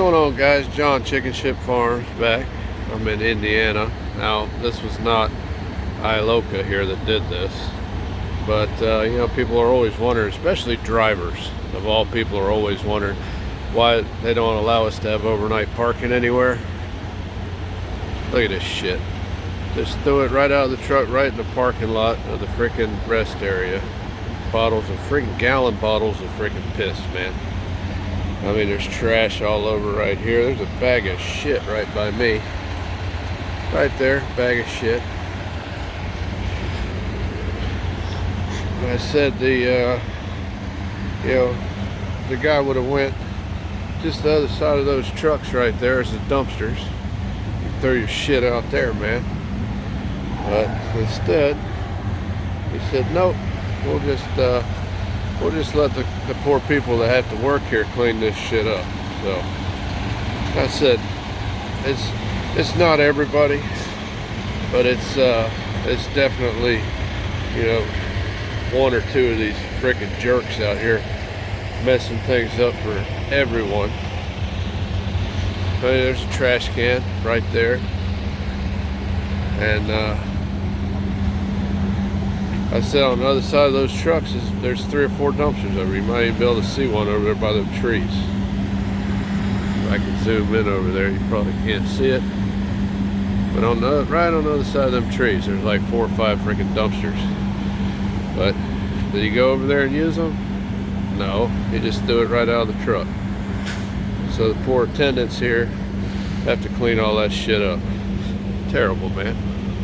going on, guys? John Chicken Ship Farms back. I'm in Indiana. Now, this was not Iloka here that did this, but you know, people are always wondering, especially drivers of all people are always wondering why they don't allow us to have overnight parking anywhere. Look at this shit. Just threw it right out of the truck, right in the parking lot of the freaking rest area. Bottles of freaking gallon bottles of freaking piss, man. I mean, there's trash all over right here. There's a bag of shit right by me. Right there, bag of shit. I said the guy would have went just the other side of those trucks right there is the dumpsters. You throw your shit out there, man. But instead, he said, nope, we'll just let the poor people that have to work here clean this shit up. So I said, it's not everybody, but it's definitely, you know, one or two of these freaking jerks out here messing things up for everyone. Hey, there's a trash can right there, and I said on the other side of those trucks there's 3 or 4 dumpsters over. You might even be able to see one over there by the trees. If I can zoom in over there, you probably can't see it. But right on the other side of them trees, there's like 4 or 5 freaking dumpsters. But did he go over there and use them? No, he just threw it right out of the truck. So the poor attendants here have to clean all that shit up. Terrible, man.